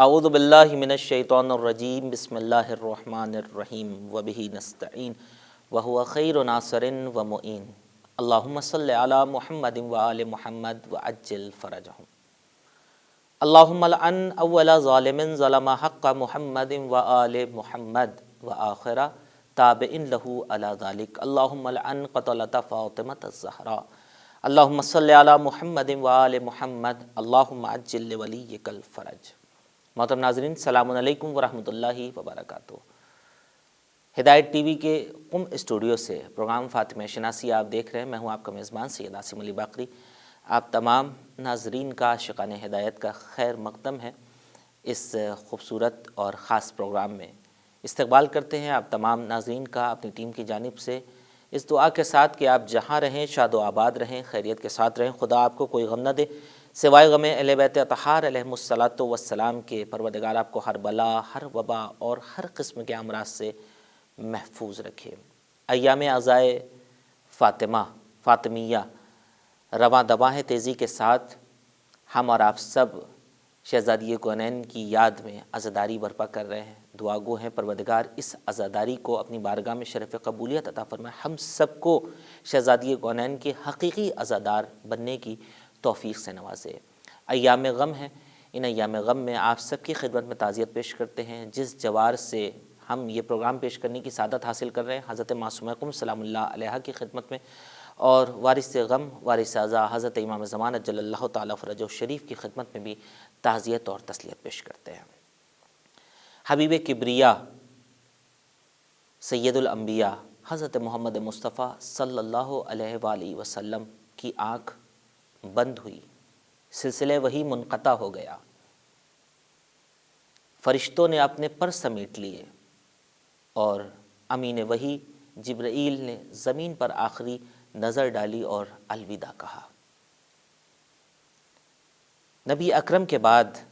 اعوذ باللہ من الشیطان الرجیم بسم اللہ الرحمن الرحیم وبہ نستعین وہو خیر ناصر ومعین اللہم صلی علی محمد وآل محمد وعجل فرجہم اللہم لعن اول ظالم ظلم حق محمد وآل محمد وآخر تابع لہو علی ذالک اللہم لعن قتلۃ فاطمۃ الزہراء اللہم صلی علی محمد وآل محمد اللہم عجل لولیک الفرج۔ محترم ناظرین، السلام علیکم ورحمۃ اللہ وبرکاتہ۔ ہدایت ٹی وی کے قم اسٹوڈیو سے پروگرام فاطمہ شناسی آپ دیکھ رہے ہیں۔ میں ہوں آپ کا میزبان سید عاصم علی باقری۔ آپ تمام ناظرین کا عاشقان ہدایت کا خیر مقدم ہے۔ اس خوبصورت اور خاص پروگرام میں استقبال کرتے ہیں آپ تمام ناظرین کا اپنی ٹیم کی جانب سے، اس دعا کے ساتھ کہ آپ جہاں رہیں شاد و آباد رہیں، خیریت کے ساتھ رہیں، خدا آپ کو کوئی غم نہ دے سوائے غم اہل بیت اطہار علیہم الصلاۃ والسلام کے۔ پروردگار آپ کو ہر بلا، ہر وبا اور ہر قسم کے امراض سے محفوظ رکھے۔ ایام عزائے فاطمیہ رواں دواں ہے تیزی کے ساتھ ہم اور آپ سب شہزادی کونین کی یاد میں عزاداری برپا کر رہے ہیں۔ دعا گو ہیں پروردگار اس عزاداری کو اپنی بارگاہ میں شرف قبولیت عطا فرمائے، ہم سب کو شہزادی کونین کے حقیقی عزادار بننے کی توفیق سے نوازے۔ ایام غم ہیں، ان ایام غم میں آپ سب کی خدمت میں تعزیت پیش کرتے ہیں۔ جس جوار سے ہم یہ پروگرام پیش کرنے کی سعادت حاصل کر رہے ہیں، حضرت معصومہ قم سلام اللہ علیہا کی خدمت میں، اور وارث غم وارث عزا حضرت امام زمان اجل اللہ تعالیٰ فرجہ شریف کی خدمت میں بھی تعزیت اور تسلیت پیش کرتے ہیں۔ حبیب کبریا سید الانبیاء حضرت محمد مصطفیٰ صلی اللہ علیہ وآلہ وسلم کی آنکھ بند ہوئی، سلسلہ وحی منقطع ہو گیا، فرشتوں نے اپنے پر سمیٹ لیے اور امین وحی جبرائیل نے زمین پر آخری نظر ڈالی اور الوداع کہا۔ نبی اکرم کے بعد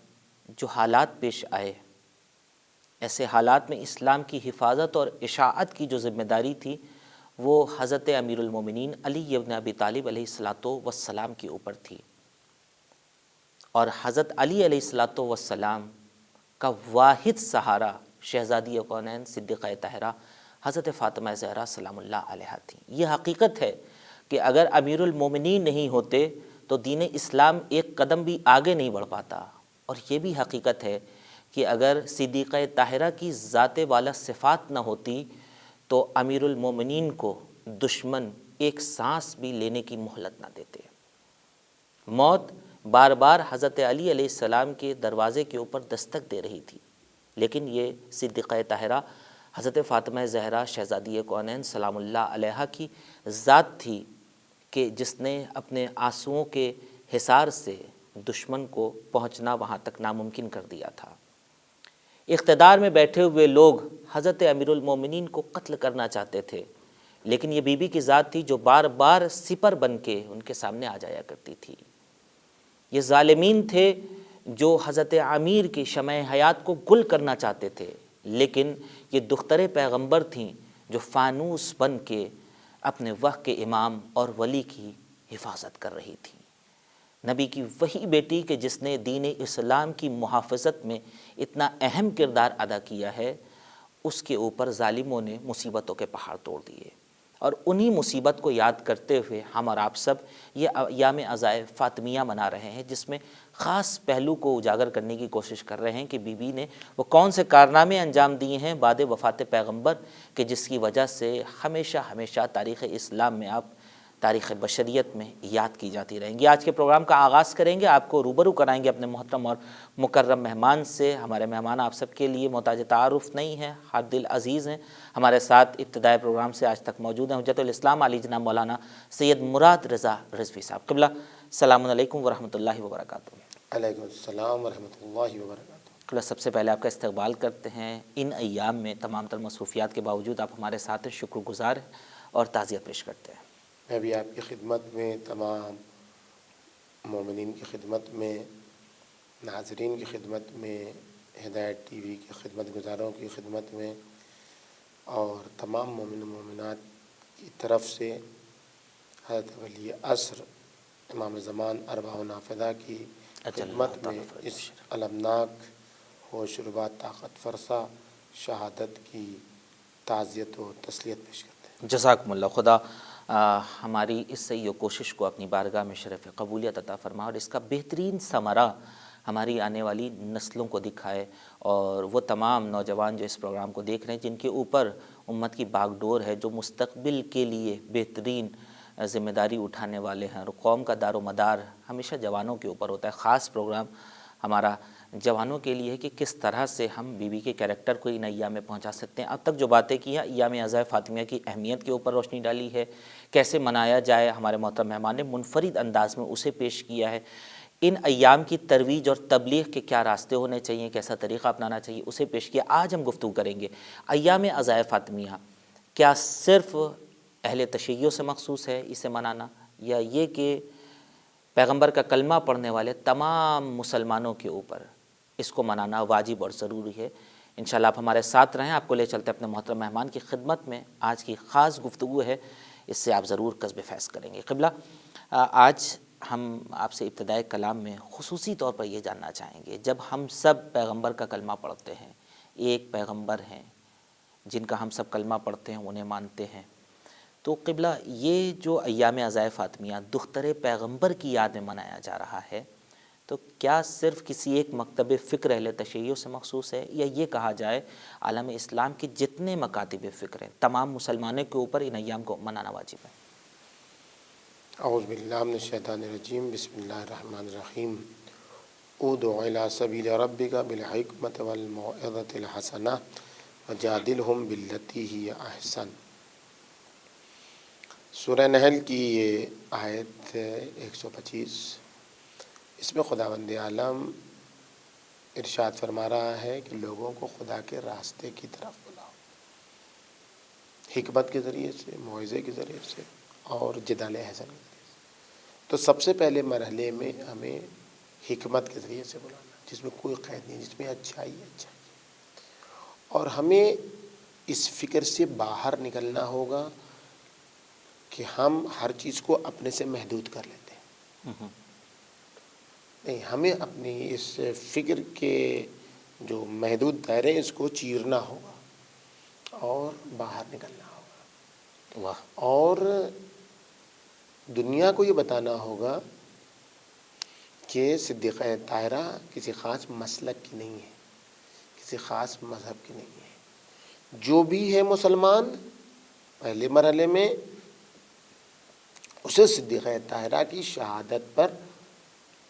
جو حالات پیش آئے، ایسے حالات میں اسلام کی حفاظت اور اشاعت کی جو ذمہ داری تھی وہ حضرت امیر المومنین علی ابن ابی طالب علیہ الصلاۃ والسلام کے اوپر تھی، اور حضرت علی علیہ الصلاۃ والسلام کا واحد سہارا شہزادی کونین صدیقہ طاہرہ حضرت فاطمہ زہرا سلام اللہ علیہا تھیں۔ یہ حقیقت ہے کہ اگر امیر المومنین نہیں ہوتے تو دین اسلام ایک قدم بھی آگے نہیں بڑھ پاتا، اور یہ بھی حقیقت ہے کہ اگر صدیقہ طاہرہ کی ذات والا صفات نہ ہوتی تو امیر المومنین کو دشمن ایک سانس بھی لینے کی مہلت نہ دیتے۔ موت بار بار حضرت علی علیہ السلام کے دروازے کے اوپر دستک دے رہی تھی، لیکن یہ صدیقہ طاہرہ حضرت فاطمہ زہرا شہزادی کونین سلام اللہ علیہا کی ذات تھی کہ جس نے اپنے آنسوؤں کے حصار سے دشمن کو پہنچنا وہاں تک ناممکن کر دیا تھا۔ اقتدار میں بیٹھے ہوئے لوگ حضرت امیر المومنین کو قتل کرنا چاہتے تھے، لیکن یہ بی بی کی ذات تھی جو بار بار سپر بن کے ان کے سامنے آ جایا کرتی تھی۔ یہ ظالمین تھے جو حضرت امیر کی شمع حیات کو گل کرنا چاہتے تھے، لیکن یہ دختر پیغمبر تھیں جو فانوس بن کے اپنے وقت کے امام اور ولی کی حفاظت کر رہی تھیں۔ نبی کی وہی بیٹی کہ جس نے دین اسلام کی محافظت میں اتنا اہم کردار ادا کیا ہے، اس کے اوپر ظالموں نے مصیبتوں کے پہاڑ توڑ دیے، اور انہی مصیبت کو یاد کرتے ہوئے ہم اور آپ سب یہ ایام عزائے فاطمیہ منا رہے ہیں، جس میں خاص پہلو کو اجاگر کرنے کی کوشش کر رہے ہیں کہ بی بی نے وہ کون سے کارنامے انجام دیے ہیں بعد وفات پیغمبر کہ جس کی وجہ سے ہمیشہ ہمیشہ تاریخ اسلام میں آپ تاریخ بشریت میں یاد کی جاتی رہیں گی۔ آج کے پروگرام کا آغاز کریں گے، آپ کو روبرو کرائیں گے اپنے محترم اور مکرم مہمان سے۔ ہمارے مہمان آپ سب کے لیے محتاج تعارف نہیں ہیں، ہر دل عزیز ہیں۔ ہمارے ساتھ ابتدائی پروگرام سے آج تک موجود ہیں حجت الاسلام علی جناب مولانا سید مراد رضا رضوی صاحب۔ قبلہ السلام علیکم ورحمۃ اللہ وبرکاتہ۔ علیکم السلام ورحمۃ اللہ وبرکاتہ۔ قبلہ سب سے پہلے آپ کا استقبال کرتے ہیں۔ ان ایام میں تمام تر مصروفیات کے باوجود آپ ہمارے ساتھ ہیں، شکر گزار ہیں اور تعزیت پیش کرتے ہیں۔ میں بھی آپ کی خدمت میں، تمام مومنین کی خدمت میں، ناظرین کی خدمت میں، ہدایت ٹی وی کے خدمت گزاروں کی خدمت میں، اور تمام مومن و مومنات کی طرف سے حضرت ولی عصر امام زمان ارواح و نافذہ کی خدمت میں اس المناک ہوش ربا طاقت فرسا شہادت کی تعزیت و تسلیت پیش کرتے ہیں۔ جزاکم اللہ، خدا ہماری اس سعی و کوشش کو اپنی بارگاہ میں شرف قبولیت عطا فرما اور اس کا بہترین ثمرہ ہماری آنے والی نسلوں کو دکھائے، اور وہ تمام نوجوان جو اس پروگرام کو دیکھ رہے ہیں جن کے اوپر امت کی باغ ڈور ہے، جو مستقبل کے لیے بہترین ذمہ داری اٹھانے والے ہیں، اور قوم کا دار و مدار ہمیشہ جوانوں کے اوپر ہوتا ہے۔ خاص پروگرام ہمارا جوانوں کے لیے ہے کہ کس طرح سے ہم بی بی کے کیریکٹر کو ان ایام میں پہنچا سکتے ہیں۔ اب تک جو باتیں کی ہیں ایام عزائے فاطمیہ کی اہمیت کے اوپر روشنی ڈالی ہے، کیسے منایا جائے، ہمارے محترم مہمان نے منفرد انداز میں اسے پیش کیا ہے۔ ان ایام کی ترویج اور تبلیغ کے کیا راستے ہونے چاہیے، کیسا طریقہ اپنانا چاہیے، اسے پیش کیا۔ آج ہم گفتگو کریں گے ایام عزائے فاطمیہ کیا صرف اہل تشیع سے مخصوص ہے اسے منانا، یا یہ کہ پیغمبر کا کلمہ پڑھنے والے تمام مسلمانوں کے اوپر اس کو منانا واجب اور ضروری ہے۔ انشاءاللہ آپ ہمارے ساتھ رہیں، آپ کو لے چلتے اپنے محترم مہمان کی خدمت میں۔ آج کی خاص گفتگو ہے، اس سے آپ ضرور کسب فیض کریں گے۔ قبلہ، آج ہم آپ سے ابتدائے کلام میں خصوصی طور پر یہ جاننا چاہیں گے، جب ہم سب پیغمبر کا کلمہ پڑھتے ہیں، ایک پیغمبر ہیں جن کا ہم سب کلمہ پڑھتے ہیں، انہیں مانتے ہیں، تو قبلہ یہ جو ایام عزائے فاطمیہ دختر پیغمبر کی یاد میں منایا جا رہا ہے، تو کیا صرف کسی ایک مکتب فکر اہل تشیع سے مخصوص ہے، یا یہ کہا جائے عالم اسلام کے جتنے مکاتب فکر ہیں تمام مسلمانوں کے اوپر ان ایام کو منانا واجب ہے؟ اعوذ باللہ من الشیطان الرجیم، بسم اللہ الرحمن الرحیم۔ ادع الی سبیل ربک بالحکمۃ والموعظۃ الحسنہ وجادلہم باللتی ہی احسن۔ سورہ نحل کی یہ آیت 125، اس میں خداوند عالم ارشاد فرما رہا ہے کہ لوگوں کو خدا کے راستے کی طرف بلاؤ، حکمت کے ذریعے سے، موعظے کے ذریعے سے اور جدال احسن کے ذریعے سے۔ تو سب سے پہلے مرحلے میں ہمیں حکمت کے ذریعے سے بلانا، جس میں کوئی قید نہیں، جس میں اچھائی ہے، اور ہمیں اس فکر سے باہر نکلنا ہوگا کہ ہم ہر چیز کو اپنے سے محدود کر لیتے ہیں۔ نہیں، ہمیں اپنی اس فکر کے جو محدود دائرے ہیں اس کو چیرنا ہوگا اور باہر نکلنا ہوگا، اور دنیا کو یہ بتانا ہوگا کہ صدیقہ طاہرہ کسی خاص مسلک کی نہیں ہے، کسی خاص مذہب کی نہیں ہے۔ جو بھی ہے مسلمان پہلے مرحلے میں اسے صدیقہ طاہرہ کی شہادت پر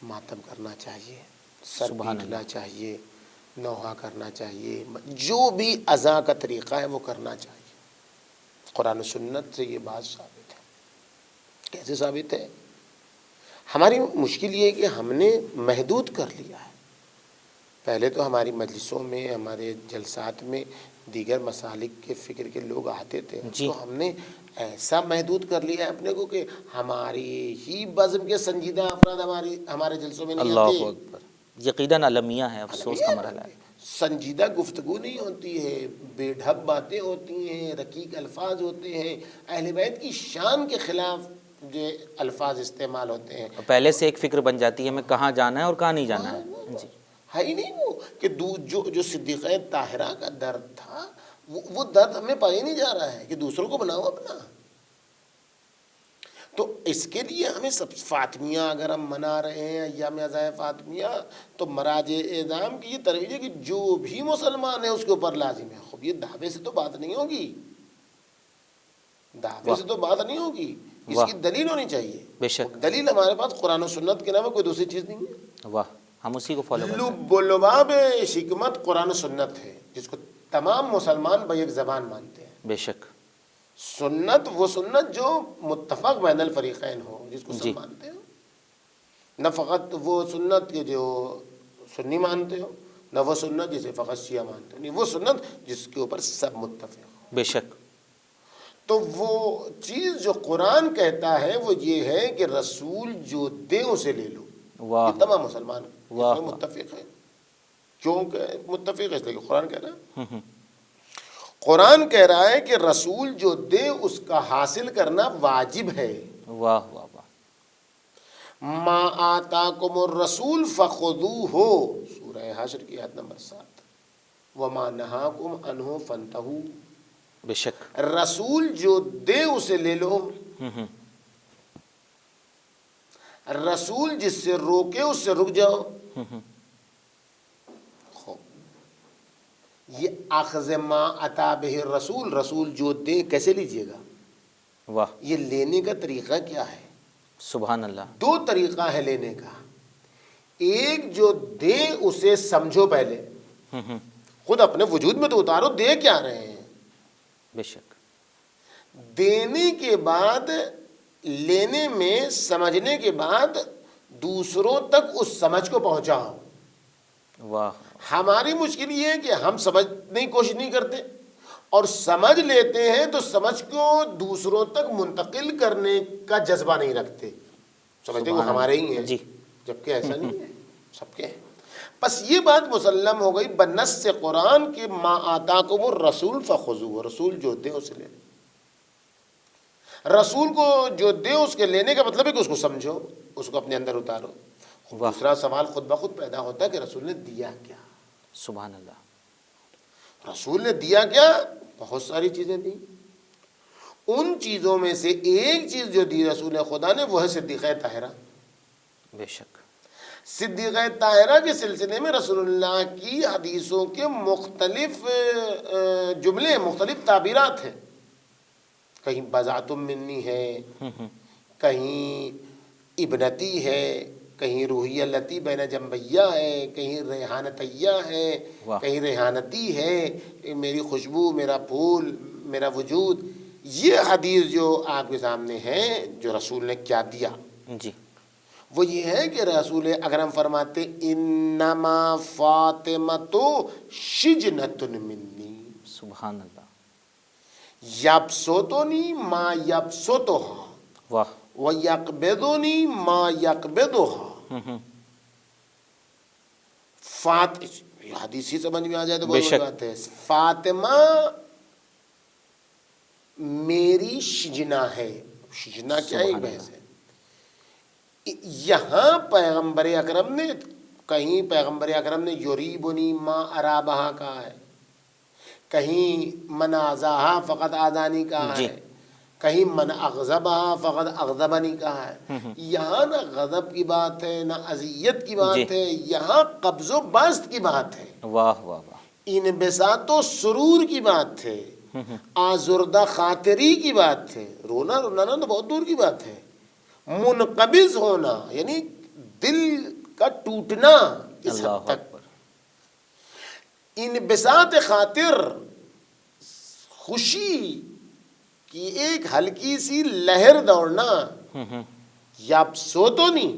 ماتم کرنا چاہیے، سر پیٹنا چاہیے، نوحہ کرنا چاہیے، جو بھی اذا کا طریقہ ہے وہ کرنا چاہیے۔ قرآن و سنت سے یہ بات ثابت ہے۔ کیسے ثابت ہے؟ ہماری مشکل یہ ہے کہ ہم نے محدود کر لیا ہے۔ پہلے تو ہماری مجلسوں میں، ہمارے جلسات میں دیگر مسالک کے فکر کے لوگ آتے تھے، تو ہم نے ایسا محدود کر لیا ہے اپنے کو کہ ہماری ہی بزم کے سنجیدہ افراد ہمارے جلسوں میں نہیں آتے۔ اللہ اکبر، یقیناً المیہ ہے، افسوس کا مرحلہ ہے۔ سنجیدہ گفتگو نہیں ہوتی ہے، بے ڈھب باتیں ہوتی ہیں، رقیق الفاظ ہوتے ہیں، اہل بیت کی شان کے خلاف جو الفاظ استعمال ہوتے ہیں۔ پہلے سے ایک فکر بن جاتی ہے ہمیں کہاں جانا ہے اور کہاں نہیں جانا ہے۔ جی، ہے ہی نہیں وہ کہ جو صدیقہ طاہرہ کا درد تھا، وہ درد ہمیں پایا نہیں جا رہا ہے کہ دوسروں کو بناؤ اپنا۔ تو اس کے لیے ہمیں سب فاطمیہ اگر ہم منا رہے ہیں ایام عزائے فاطمیہ، تو مراجع اعظام کی یہ ترویج ہے کہ جو بھی مسلمان ہے اس کے اوپر لازم ہے۔ خوب یہ دعوے سے تو بات نہیں ہوگی، دعوے سے تو بات نہیں ہوگی، اس کی دلیل ہونی چاہیے۔ بے شک دلیل ہمارے پاس قرآن و سنت کے علاوہ کوئی دوسری چیز نہیں ہے۔ واہ، ہم اسی کو فالو کرتے ہیں۔ لب و لباب حکمت قرآن و سنت ہے، جس کو تمام مسلمان بیک زبان مانتے ہیں۔ بے شک، سنت وہ سنت جو متفق بین الفریقین ہو، جس کو سب مانتے ہو، نہ فقط وہ سنت کے جو سنی مانتے ہو، نہ وہ سنت جسے فقط شیعہ مانتے ہو، نہیں، وہ سنت جس کے اوپر سب متفق ہو۔ بے شک، تو وہ چیز جو قرآن کہتا ہے وہ یہ ہے کہ رسول جو دے اسے لے لو۔ واہ، یہ تمام مسلمان اس میں متفق ہیں۔ کیوں کہ متفق ہے؟ اس لیے کہ قرآن کہہ رہا ہے، قرآن کہہ رہا ہے کہ رسول جو دے اس کا حاصل کرنا واجب ہے۔ واہ واہ واہ، ما آتاکم الرسول فخذوہ، سورہ حشر کی آیت نمبر 7، وما نہاکم عنہ فانتہوا، بے شک، رسول جو دے اسے لے لو، رسول جس سے روکے اس سے رک جاؤ۔ یہ اخذ ما عطا بہ الرسول، رسول جو دے کیسے لیجئے گا؟ واہ، یہ لینے کا طریقہ کیا ہے؟ سبحان اللہ، دو طریقہ ہے لینے کا۔ ایک جو دے اسے سمجھو پہلے، خود اپنے وجود میں تو اتارو دے کیا رہے ہیں، بے شک، دینے کے بعد، لینے میں سمجھنے کے بعد دوسروں تک اس سمجھ کو پہنچاؤ۔ واہ، ہماری مشکل یہ ہے کہ ہم سمجھنے کی کوشش نہیں کرتے، اور سمجھ لیتے ہیں تو سمجھ کو دوسروں تک منتقل کرنے کا جذبہ نہیں رکھتے، سمجھتے وہ ہمارے ہی ہیں، جی، جبکہ ایسا نہیں ہے، سب کے ہیں۔ بس یہ بات مسلم ہو گئی بنص سے قرآن کے ما آتاکم الرسول فخذوہ، رسول جو دے اسے لے لو۔ رسول کو جو دے اس کے لینے کا مطلب ہے کہ اس کو سمجھو، اس کو اپنے اندر اتارو۔ دوسرا سوال خود بخود پیدا ہوتا ہے کہ رسول نے دیا کیا؟ سبحان اللہ، رسول نے دیا کیا؟ بہت ساری چیزیں دی، ان چیزوں میں سے ایک چیز جو دی رسول خدا نے وہ ہے صدیقہ طاہرہ۔ بے شک، صدیقہ طاہرہ کے سلسلے میں رسول اللہ کی حدیثوں کے مختلف جملے، مختلف تعبیرات ہیں، کہیں بضعۃ منی ہے، کہیں ابنتی ہے، کہیں روحیہ لتی بین جنبیہ ہے، کہیں ریحانتیہ ہے، کہیں ریحانتی ہے، میری خوشبو، میرا پھول، میرا وجود۔ یہ حدیث جو آپ کے سامنے ہے جو رسول نے کیا دیا، جی، وہ یہ ہے کہ رسول اکرم فرماتے انما فاطمۃ شجنۃ منی، سبحان اللہ، یبسطنی ما یبسطها واہ، ویقبضنی ما یقبضها۔ یہ حدیث ہی سمجھ میں آ جائے تو بہت بڑی بات ہے۔ فاطمہ میری شجنا ہے، شجنا کیا ایک بحث ہے۔ یہاں پیغمبر اکرم نے، کہیں پیغمبر اکرم نے یریبنی ما ارابہا کہا ہے، کہیں من آزاہا فقط آزانی کہا ہے، کہیں من اغضبہا فقط اغضبنی کہا ہے۔ یہاں نہ غضب کی بات ہے، نہ اذیت کی بات ہے، یہاں قبض و بسط کی بات ہے، واہ واہ واہ، انبساط و سرور کی بات ہے، آزردہ خاطری کی بات ہے۔ رونا رونانا تو بہت دور کی بات ہے، منقبض ہونا یعنی دل کا ٹوٹنا اس حد تک۔ انبساط خاطر، خوشی کی ایک ہلکی سی لہر دوڑنا، یبسطنی،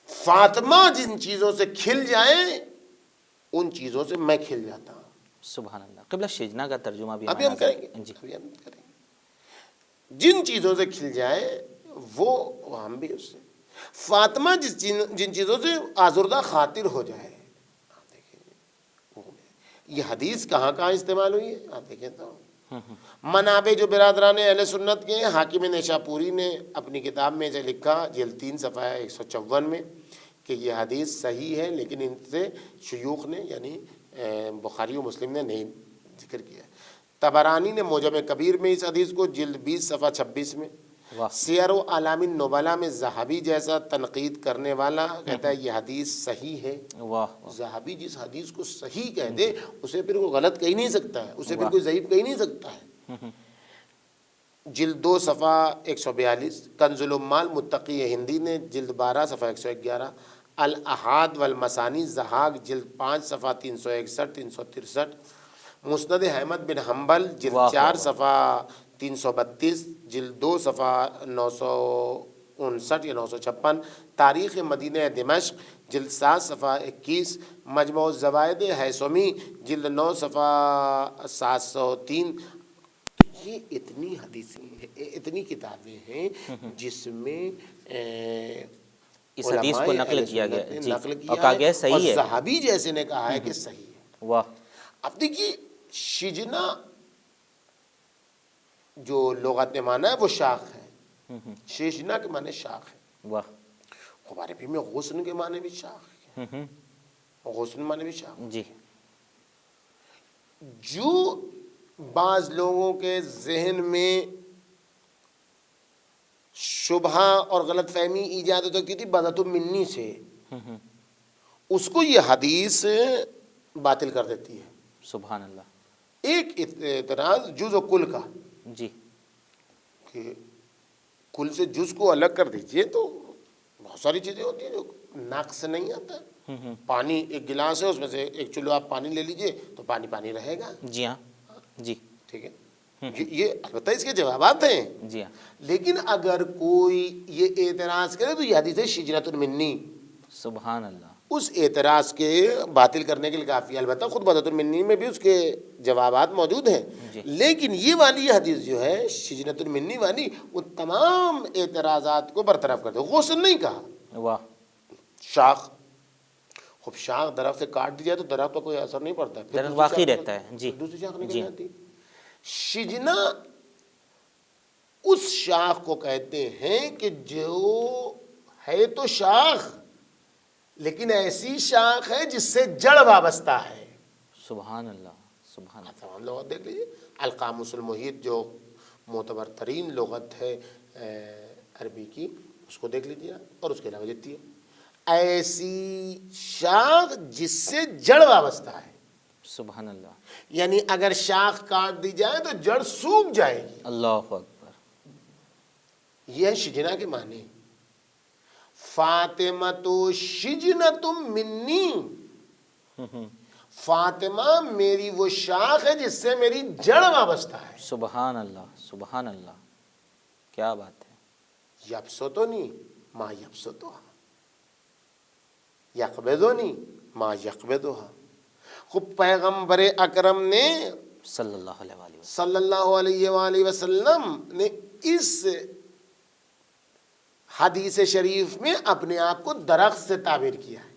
فاطمہ جن چیزوں سے کھل جائیں ان چیزوں سے میں کھل جاتا ہوں۔ سبحان اللہ، قبلہ شجنا کا ترجمہ بھی ابھی ہم کریں گے، ابھی ہم کریں گے۔ جن چیزوں سے کھل جائے وہ ہم بھی اس سے، فاطمہ جن چیزوں سے آزردہ خاطر ہو جائے۔ آپ دیکھیں یہ حدیث کہاں کہاں استعمال ہوئی ہے، آپ دیکھیں تو منابع جو برادران اہل سنت کے ہیں، حاکم نیشاپوری نے اپنی کتاب میں اسے لکھا جلد 3 صفحہ 154 میں کہ یہ حدیث صحیح ہے، لیکن ان سے شیوخ نے یعنی بخاری و مسلم نے نہیں ذکر کیا۔ طبرانی نے معجم کبیر میں اس حدیث کو جلد 20 صفحہ 26 میں، سیر و اعلام النبلاء میں ذہبی جیسا تنقید کرنے والا کہتا ہے یہ حدیث صحیح ہے۔ ذہبی جس حدیث کو صحیح کہہ دے اسے پھر کوئی غلط کہہ نہیں سکتا ہے، اسے پھر کوئی ضعیف کہہ نہیں سکتا ہے۔ جلد 2 صفحہ 142، کنز العمال متقی ہندی نے جلد 12 صفحہ 111، الاحاد والمسانی زہاق جلد 5 صفحہ 361 363، مسند احمد بن حنبل جلد 4 صفحہ 332، جلد 2 صفحہ 959 یا 956، تاریخ مدینہ دمشق جلد 7 صفحہ 21، مجموع الزوائد ہیثمی جلد 9 صفحہ 703۔ یہ اتنی حدیثیں، اتنی کتابیں ہیں جس میں اس حدیث کو نقل کیا گیا ہے، اور کہا گیا صحیح ہے، اور صحابی جیسے نے کہا ہے کہ صحیح ہے۔ واہ، اب دیکھیے شجنا جو لغت میں مانا ہے وہ شاخ ہے، شیشنا کے معنی شاخ ہے. واہ. ہمارے بھی میں غصن کے معنی بھی شاخ ہے. غصن معنی بھی شاخ. جی. جو بعض لوگوں کے ذہن میں شبہ اور غلط فہمی ایجاد ہو سکتی تھی بدعت منی سے، اس کو یہ حدیث باطل کر دیتی ہے. سبحان اللہ. ایک اعتراض جز و کل کا، جی. کہ کل سے جز کو الگ کر دیجئے تو بہت ساری چیزیں ہوتی ہیں جو ناک سے نہیں آتا ہے. پانی ایک گلاس ہے، اس میں سے ایک چلو آپ پانی لے لیجئے تو پانی پانی رہے گا. جی ہاں. جی. ٹھیک ہے. یہ البتہ اس کے جوابات ہیں. جی ہاں. لیکن اگر کوئی یہ اعتراض کرے تو یہ حدیث ہے شجرۃ المنی، سبحان اللہ. اس اعتراض کے باطل کرنے کے لیے کافی. البتہ خود بدعت المنی میں بھی اس کے جوابات موجود ہیں. جی. لیکن یہ والی حدیث جو ہے شجرۃ المنی والی، وہ تمام اعتراضات کو برطرف کر دے. غصن نہیں کہا. واہ. شاخ، خوب شاخ درخت سے کاٹ دی جائے تو درخت پر کوئی اثر نہیں پڑتا، پھر درخت دوسری باقی شاخ رہتا ہے. جی. پھر دوسری شاخ نکل جی. جاتی. شجنا اس شاخ کو کہتے ہیں کہ جو ہے تو شاخ لیکن ایسی شاخ ہے جس سے جڑ وابستہ ہے. سبحان اللہ. سبحان اللہ. تمام لغت دیکھ لیجیے. القاموس المحیط جو معتبر ترین لغت ہے عربی کی، اس کو دیکھ لیجیے اور اس کے علاوہ جتنی ہے. ایسی شاخ جس سے جڑ وابستہ ہے. سبحان اللہ. یعنی اگر شاخ کاٹ دی جائے تو جڑ سوکھ جائے گی. اللہ اکبر. یہ ہے شجنا کے معنی. فاطمہ شجنۃ منی، فاطمہ میری وہ شاخ ہے جس سے میری جڑ وابستہ ہے. سبحان اللہ. سبحان اللہ. کیا بات ہے. یبسطنی ما یبسطھا، یقبضنی ما یقبضھا. خود پیغمبر اکرم نے صلی اللہ علیہ وآلہ وسلم صلی اللہ علیہ وآلہ وسلم نے اس حدیث شریف میں اپنے آپ کو درخت سے تعبیر کیا ہے.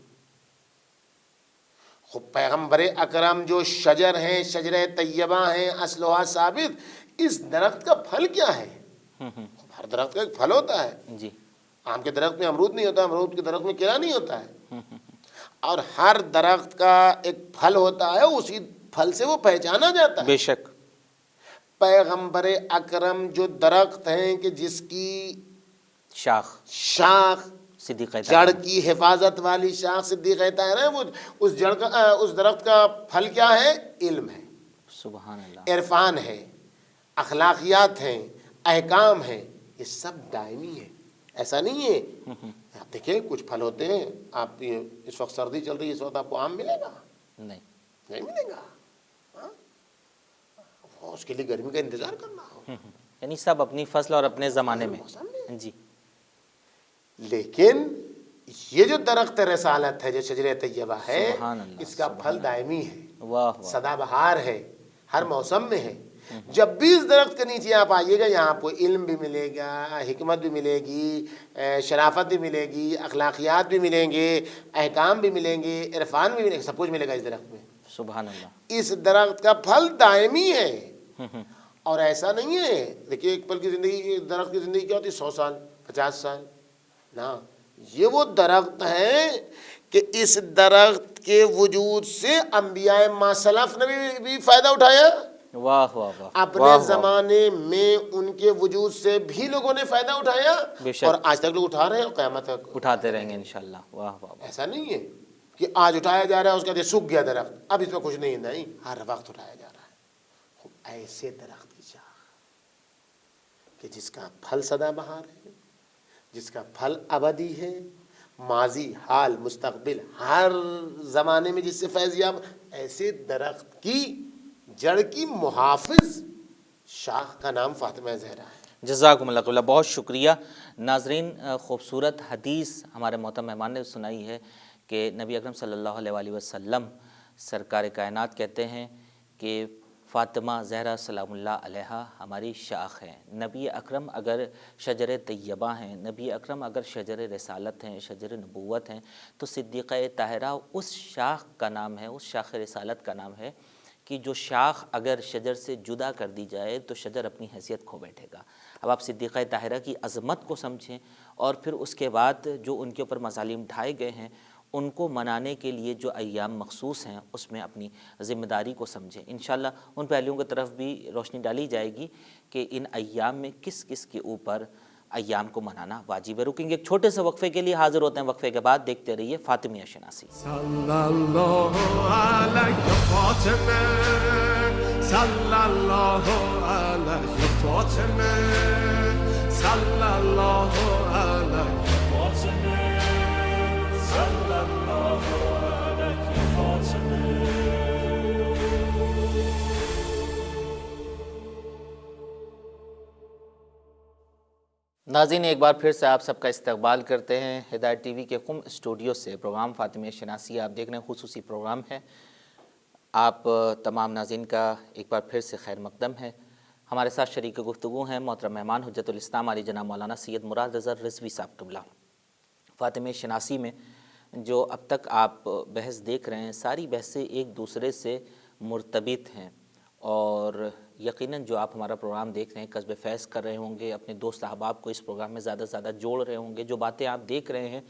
خود پیغمبر اکرم جو شجر ہیں، شجر طیبہ ہیں، اصلها ثابت. اس درخت کا پھل کیا ہے؟ ہر درخت کا ایک پھل ہوتا ہے. جی. آم کے درخت میں امرود نہیں ہوتا، امرود کے درخت میں کیلا نہیں ہوتا ہے. اور ہر درخت کا ایک پھل ہوتا ہے، اسی پھل سے وہ پہچانا جاتا ہے. بے شک. پیغمبر اکرم جو درخت ہیں کہ جس کی شاخ صدیق جڑ کی حفاظت والی شاخ صدیق طاہرہ ہے، وہ اس جڑ کا اس درخت کا پھل کیا ہے؟ علم ہے، سبحان اللہ. عرفان ہے، اخلاقیات ہیں، احکام ہیں. یہ سب دائمی ہے. ایسا نہیں ہے. آپ دیکھیں کچھ پھل ہوتے ہیں، آپ اس وقت سردی چل رہی ہے، اس وقت آپ کو آم ملے گا؟ نہیں ملے گا. اس کے لیے گرمی کا انتظار کرنا ہو. یعنی سب اپنی فصل اور اپنے زمانے میں. جی. لیکن یہ جو درخت رسالت ہے، جو شجر طیبہ ہے، اس کا پھل دائمی ہے. واہ. سدا بہار ہے، ہر موسم میں ہے. جب بھی اس درخت کے نیچے آپ آئیے گا، یہاں آپ کو علم بھی ملے گا، حکمت بھی ملے گی، شرافت بھی ملے گی، اخلاقیات بھی ملیں گے، احکام بھی ملیں گے، عرفان بھی ملے گا. سب کچھ ملے گا اس درخت میں. سبحان اللہ. اس درخت کا پھل دائمی ہے. اور ایسا نہیں ہے. دیکھیے ایک پل کی زندگی، درخت کی زندگی کیا ہوتی ہے؟ 100 سال، 50 سال. نا، یہ وہ درخت ہے کہ اس درخت کے وجود سے انبیاء ما سلف نے بھی فائدہ اٹھایا. واہ واہ واہ. اپنے زمانے میں ان کے وجود سے بھی لوگوں نے فائدہ اٹھایا، اور آج تک لوگ اٹھا رہے ہیں اور قیامت تک اٹھاتے رہیں گے انشاءاللہ. واہ واہ. ایسا نہیں ہے کہ آج اٹھایا جا رہا ہے، اس کا سوکھ گیا درخت، اب اس میں کچھ نہیں. ہر وقت اٹھایا جا رہا ہے. ایسے درخت کی شاخ کہ جس کا پھل سدا بہار ہے، جس کا پھل ابدی ہے، ماضی، حال، مستقبل، ہر زمانے میں جس سے فیض یاب. ایسے درخت کی جڑ کی محافظ شاخ کا نام فاطمہ زہرا ہے. جزاکم اللہ خیر. بہت شکریہ. ناظرین، خوبصورت حدیث ہمارے محترم مہمان نے سنائی ہے کہ نبی اکرم صلی اللہ علیہ وآلہ وسلم سرکار کائنات کہتے ہیں کہ فاطمہ زہرا سلام اللہ علیہا ہماری شاخ ہیں. نبی اکرم اگر شجر طیبہ ہیں، نبی اکرم اگر شجر رسالت ہیں، شجر نبوت ہیں، تو صدیقہ طاہرہ اس شاخ کا نام ہے، اس شاخ رسالت کا نام ہے کہ جو شاخ اگر شجر سے جدا کر دی جائے تو شجر اپنی حیثیت کھو بیٹھے گا. اب آپ صدیقہ طاہرہ کی عظمت کو سمجھیں، اور پھر اس کے بعد جو ان کے اوپر مظالم ڈھائے گئے ہیں ان کو منانے کے لیے جو ایام مخصوص ہیں اس میں اپنی ذمہ داری کو سمجھیں۔ انشاءاللہ ان پہلوؤں کی طرف بھی روشنی ڈالی جائے گی کہ ان ایام میں کس کس کے اوپر ایام کو منانا واجب ہے۔ رکیں گے ایک چھوٹے سے وقفے کے لیے، حاضر ہوتے ہیں وقفے کے بعد، دیکھتے رہیے فاطمیہ شناسی۔ صلی اللہ علیہ فاطمہ، صلی اللہ علیہ فاطمہ، صلی اللہ علیہ فاطمہ، صلی اللہ علیہ فاطمہ۔ ناظرین ایک بار پھر سے آپ سب کا استقبال کرتے ہیں ہدایت ٹی وی کے قم اسٹوڈیو سے۔ پروگرام فاطمیہ شناسی آپ دیکھ رہے ہیں، خصوصی پروگرام ہے۔ آپ تمام ناظرین کا ایک بار پھر سے خیر مقدم ہے۔ ہمارے ساتھ شریک گفتگو ہیں محترم مہمان حجت الاسلام علی جناب مولانا سید مراد اظہر رضوی صاحب قبلہ۔ فاطمیہ شناسی میں جو اب تک آپ بحث دیکھ رہے ہیں، ساری بحثیں ایک دوسرے سے مرتبط ہیں، اور یقیناً جو آپ ہمارا پروگرام دیکھ رہے ہیں کسب فیض کر رہے ہوں گے، اپنے دوست احباب کو اس پروگرام میں زیادہ سے زیادہ جوڑ رہے ہوں گے، جو باتیں آپ دیکھ رہے ہیں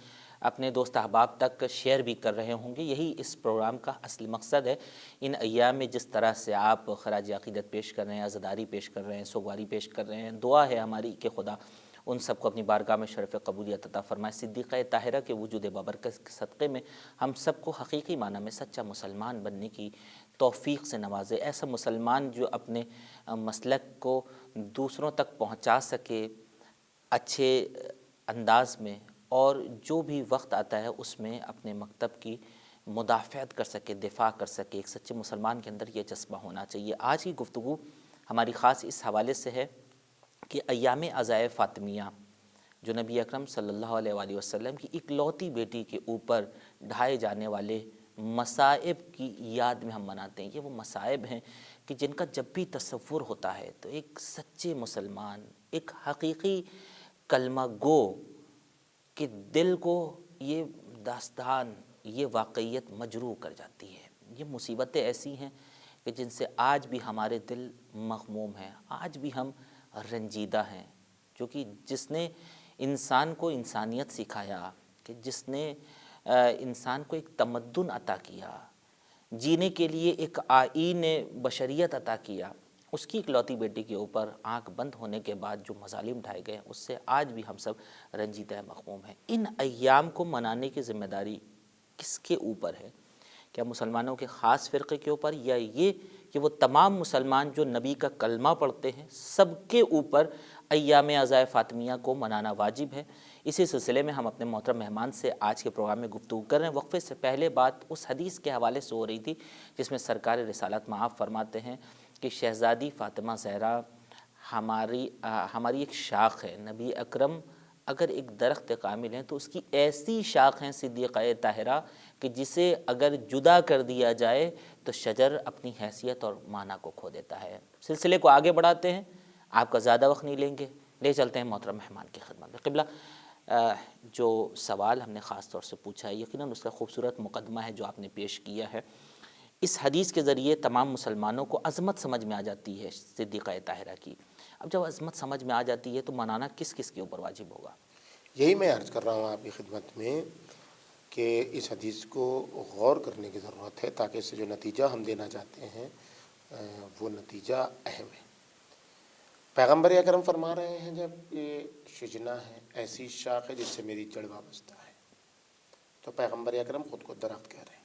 اپنے دوست احباب تک شیئر بھی کر رہے ہوں گے۔ یہی اس پروگرام کا اصل مقصد ہے۔ ان ایام میں جس طرح سے آپ خراج عقیدت پیش کر رہے ہیں، عزاداری پیش کر رہے ہیں، سوگواری پیش کر رہے ہیں، دعا ہے ہماری کہ خدا ان سب کو اپنی بارگاہ میں شرف قبولیت عطا فرمائے۔ صدیقہ طاہرہ کے وجود بابرکت کے صدقے میں ہم سب کو حقیقی معنی میں سچا مسلمان بننے کی توفیق سے نوازے، ایسا مسلمان جو اپنے مسلک کو دوسروں تک پہنچا سکے اچھے انداز میں، اور جو بھی وقت آتا ہے اس میں اپنے مکتب کی مدافعت کر سکے، دفاع کر سکے۔ ایک سچے مسلمان کے اندر یہ جذبہ ہونا چاہیے۔ آج کی گفتگو ہماری خاص اس حوالے سے ہے کہ ایام عزائے فاطمیہ جو نبی اکرم صلی اللہ علیہ وآلہ وسلم کی اکلوتی بیٹی کے اوپر ڈھائے جانے والے مصائب کی یاد میں ہم مناتے ہیں۔ یہ وہ مصائب ہیں کہ جن کا جب بھی تصور ہوتا ہے تو ایک سچے مسلمان، ایک حقیقی کلمہ گو کہ دل کو یہ داستان، یہ واقعیت مجروح کر جاتی ہے۔ یہ مصیبتیں ایسی ہیں کہ جن سے آج بھی ہمارے دل مغموم ہیں، آج بھی ہم رنجیدہ ہیں، کیونکہ جس نے انسان کو انسانیت سکھایا، کہ جس نے انسان کو ایک تمدن عطا کیا، جینے کے لیے ایک آئین بشریت عطا کیا، اس کی اکلوتی بیٹی کے اوپر آنکھ بند ہونے کے بعد جو مظالم ڈھائے گئے اس سے آج بھی ہم سب رنجیدہ مغموم ہیں۔ ان ایام کو منانے کی ذمہ داری کس کے اوپر ہے؟ کیا مسلمانوں کے خاص فرقے کے اوپر، یا یہ کہ وہ تمام مسلمان جو نبی کا کلمہ پڑھتے ہیں سب کے اوپر ایام عزائے فاطمیہ کو منانا واجب ہے؟ اسی سلسلے میں ہم اپنے محترم مہمان سے آج کے پروگرام میں گفتگو کر رہے ہیں۔ وقفے سے پہلے بات اس حدیث کے حوالے سے ہو رہی تھی جس میں سرکار رسالت معاف فرماتے ہیں کہ شہزادی فاطمہ زہرا ہماری ایک شاخ ہے۔ نبی اکرم اگر ایک درخت کامل ہیں تو اس کی ایسی شاخ ہیں صدیقہ طاہرہ کہ جسے اگر جدا کر دیا جائے تو شجر اپنی حیثیت اور معنی کو کھو دیتا ہے۔ سلسلے کو آگے بڑھاتے ہیں، آپ کا زیادہ وقت نہیں لیں گے، لے چلتے ہیں محترم مہمان کی خدمت میں۔ قبلہ جو سوال ہم نے خاص طور سے پوچھا ہے، یقیناً اس کا خوبصورت مقدمہ ہے جو آپ نے پیش کیا ہے۔ اس حدیث کے ذریعے تمام مسلمانوں کو عظمت سمجھ میں آ جاتی ہے صدیقہ طاہرہ کی۔ اب جب عظمت سمجھ میں آ جاتی ہے تو منانا کس کس کے اوپر واجب ہوگا؟ یہی میں عرض کر رہا ہوں آپ کی خدمت میں کہ اس حدیث کو غور کرنے کی ضرورت ہے تاکہ اس سے جو نتیجہ ہم دینا چاہتے ہیں وہ نتیجہ اہم ہے۔ پیغمبر اکرم فرما رہے ہیں جب یہ شجنا ہے، ایسی شاخ ہے جس سے میری جڑ وابستہ ہے، تو پیغمبر اکرم خود کو درخت کہہ رہے ہیں۔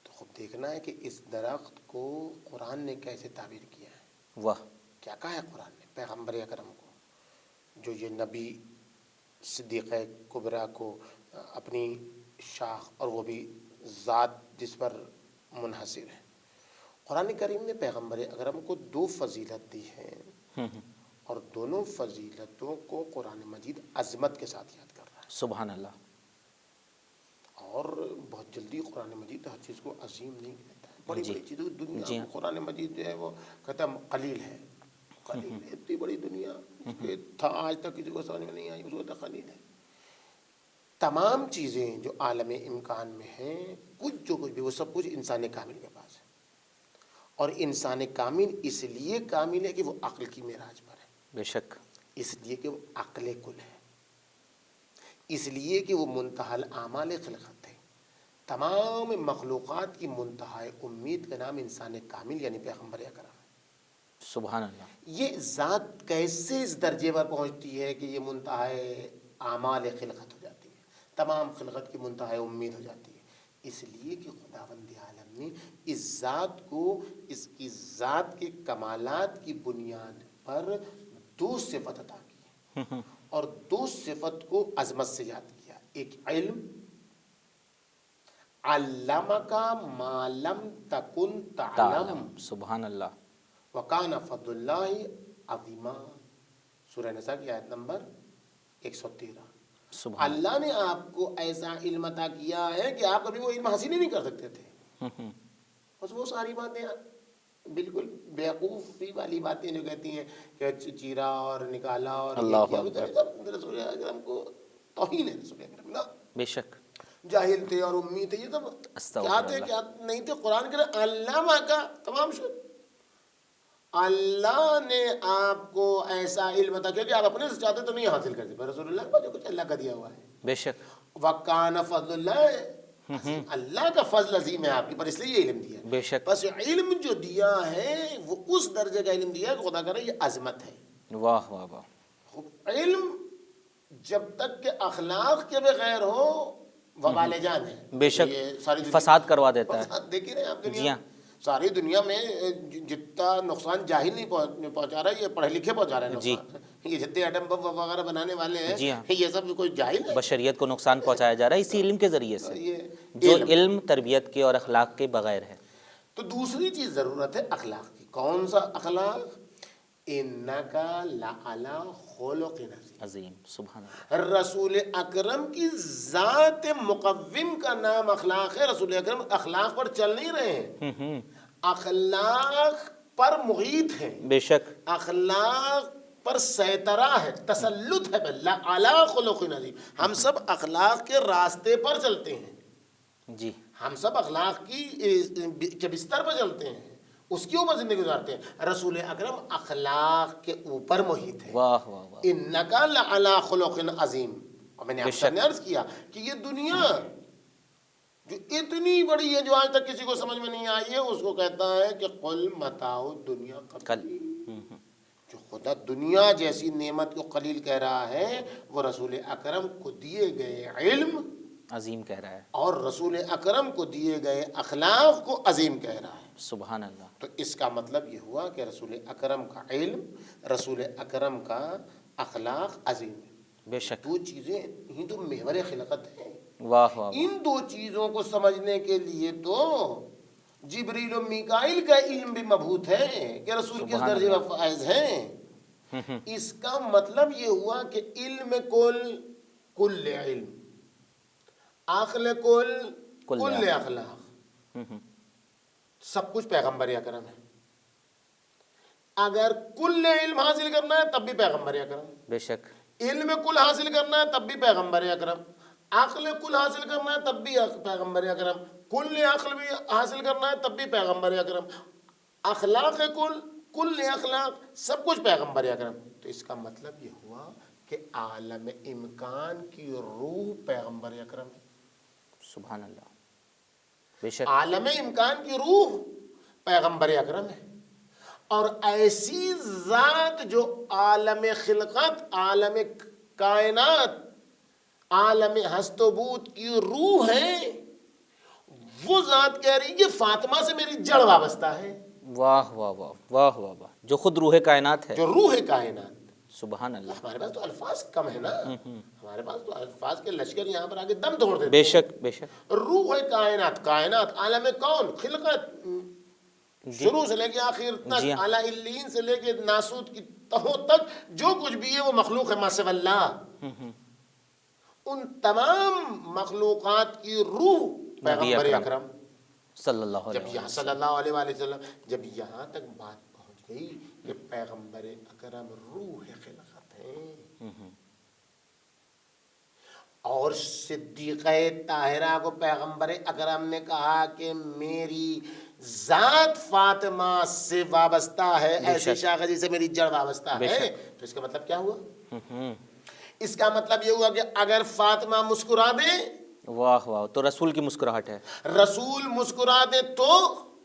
تو خود دیکھنا ہے کہ اس درخت کو قرآن نے کیسے تعبیر کیا ہے۔ واہ، کیا کہا ہے قرآن نے پیغمبر اکرم کو، جو یہ نبی صدیقہ کبریٰ کو اپنی شاخ، اور وہ بھی ذات جس پر منحصر ہے۔ قرآن کریم نے پیغمبر اکرم کو 2 فضیلت دی ہے، اور دونوں فضیلتوں کو قرآن مجید عظمت کے ساتھ یاد کر رہا ہے۔ سبحان اللہ۔ اور بہت جلدی قرآن مجید ہر چیز کو عظیم نہیں کہتا ہے، بڑی بڑی چیزوں دنیا جی کو قرآن مجید جو ہے وہ کہتا ہے قلیل ہے، قلیل ہے، اتنی بڑی دنیا کہ تھا آج تک کسی کو سمجھ میں نہیں آئی، اس کو کہتا قلیل ہے۔ تمام چیزیں جو عالم امکان میں ہیں، جو کچھ بھی، وہ سب کچھ انسان کامل کے پاس ہے، اور انسان کامل اس لیے کامل ہے کہ وہ عقل کی معراج پر ہے۔ بے شک. اس لیے کہ وہ عقل کل ہے، اس لیے کہ وہ منتہی الاعمال خلقت ہے. تمام مخلوقات کی منتہا امید کا نام انسان کامل یعنی پیغمبر اکرم ہے. سبحان اللہ. یہ ذات کیسے اس درجے پر پہنچتی ہے کہ یہ منتہا اعمال خلقت ہو جاتی ہے، تمام خلقت کی منتہا امید ہو جاتی ہے؟ اس لیے کہ خداوند عالم نے اس ذات کو اس کی ذات کے کمالات کی بنیاد پر دو صفت عطا کی ہے، اور دو صفت کو عظمت سے یاد کیا. ایک علم، علمک ما لم تکن تعلم، سبحان اللہ. وکان فضل اللہ عظیما، سورہ نساء کی آیت نمبر 113. سبحان اللہ نے آپ کو ایسا علم عطا کیا ہے کہ آپ کبھی وہ علم حاصل ہی نہیں کر سکتے تھے. بس وہ ساری باتیں بالکل بیوقوفی والی باتیں جو کہتی ہیں کہ چیرا اور نکالا اور اللہ یہ اکبر. کیا، رسول اکرم کو توہین ہے رسول اکرم نا. بے شک. جاہل تھے اور امی تھے، یہ سب کیا تھے کیا نہیں تھے. قرآن کے علامہ کا تمام شد اللہ نے آپ کو ایسا علم عطا کیا کہ آپ اپنے سے چاہتے تو نہیں حاصل کرتے، پر رسول اللہ کو جو کچھ اللہ کا دیا ہوا ہے. بے شک. وَكَانَ فَضْلُ اللَّهِ، اللہ کا فضل عظیم ہے آپ کی پر، اس لیے یہ علم دیا. بے شک. بس علم جو دیا ہے وہ اس درجے کا علم دیا ہے کہ خدا کہہ رہا ہے یہ عظمت ہے. واہ واہ واہ. علم جب تک کہ اخلاق کے بغیر ہو وبال جان ہے. بے شک. یہ ساری دنیا فساد کروا دیتا ہے. دیکھ ہی رہے ہیں آپ دنیا جی ہاں. ساری دنیا میں جتنا نقصان جاہل نہیں پہنچا رہا ہے، یہ پڑھے لکھے پہنچا رہے ہیں جی. نقصان. یہ جتنے ایٹم بم وغیرہ بنانے والے ہیں، جی ہاں. یہ سب کوئی جاہل ہے؟ بشریت کو نقصان پہنچایا جا رہا ہے اسی علم کے ذریعے سے، یہ جو علم تربیت کے اور اخلاق کے بغیر ہے. تو دوسری چیز ضرورت ہے اخلاق کی. کون سا اخلاق؟ انکا لعلی خلق عظیم. سبحان اللہ. رسول اکرم کی ذات مقوم کا نام اخلاق ہے. رسول اکرم اخلاق پر چل نہیں رہے ہیں، اخلاق پر محیط ہیں. بے شک. اخلاق پر سیطرہ ہے، تسلط ہے. لعلی خلق عظیم. ہم سب اخلاق کے راستے پر چلتے ہیں، جی. ہم سب اخلاق کے بستر پر چلتے ہیں، اس کے اوپر زندگی گزارتے ہیں. رسول اکرم اخلاق کے اوپر محیط ہے. واہ واہ واہ. انکا لعلی خلق عظیم. اور میں نے آپ سے عرض کیا کہ یہ دنیا جو اتنی بڑی ہے، جو آج تک کسی کو سمجھ میں نہیں آئی ہے، اس کو کہتا ہے کہ قل متاع الدنیا قلیل. جو خدا دنیا جیسی نعمت کو قلیل کہہ رہا ہے، وہ رسول اکرم کو دیے گئے علم عظیم کہہ رہا ہے، اور رسول اکرم کو دیے گئے اخلاق کو عظیم کہہ رہا ہے. سبحان اللہ. تو اس کا مطلب یہ ہوا کہ رسول اکرم کا علم، رسول اکرم کا اخلاق عظیم ہے. بے شک. دو چیزیں ہی تو محور خلقت ہیں. واہ واہ. ان دو چیزوں کو سمجھنے کے لیے تو جبریل و میکائیل کا علم بھی مبہوت ہے کہ رسول کس درجے میں فائز ہیں. اس کا مطلب یہ ہوا کہ علم کل علم، عقل کل اخلاق، سب کچھ پیغمبر اکرم ہے. اگر کل علم حاصل کرنا ہے تب بھی پیغمبر اکرم. بے شک. علم کل حاصل کرنا ہے تب بھی پیغمبر اکرم. عقل کل حاصل کرنا ہے تب بھی پیغمبر اکرم. کل عقل بھی حاصل کرنا ہے تب بھی پیغمبر اکرم. اخلاق کل اخلاق، سب کچھ پیغمبر اکرم. تو اس کا مطلب یہ ہوا کہ عالم امکان کی روح پیغمبر اکرم ہے. سبحان اللہ. بے شک. عالم امکان کی روح پیغمبر اکرم ہے. اور ایسی ذات جو عالم خلقت، عالم کائنات، عالم ہست و بود کی روح ہے، وہ ذات کہہ رہی ہے فاطمہ سے میری جڑ وابستہ ہے. واہ واہ واہ واہ واہ واہ. جو خود روح کائنات ہے. جو روح کائنات. سبحان اللہ. ہمارے پاس تو الفاظ کم ہے نا، ہمارے پاس تو الفاظ کے لشکر یہاں پر آگے دم توڑ دیتے. بے شک بے شک. روح کائنات، کائنات عالم کون، خلقت، شروع سے لے کے آخر تک، اعلیٰ علیین سے لے کے ناسوت کی تہوں تک جو کچھ بھی ہے وہ مخلوق ہے ما سوی اللہ. ان تمام مخلوقات کی روح پیغمبر اکرم صلی اللہ علیہ جب یہاں صلی اللہ علیہ وآلہ وسلم جب یہاں تک بات پہنچ گئی کہ پیغمبر اکرم روح خلقت ہیں، اور صدیقہ طاہرہ کو پیغمبر اکرم نے کہا کہ میری ذات فاطمہ سے وابستہ ہے، ایسی شاخ جی سے میری جڑ وابستہ ہے. تو تو اس کا مطلب کیا ہوا؟ اس کا مطلب یہ ہوا کہ اگر فاطمہ مسکرا دے، واہ واہ، تو رسول کی مسکراہٹ ہے، رسول مسکرا دے تو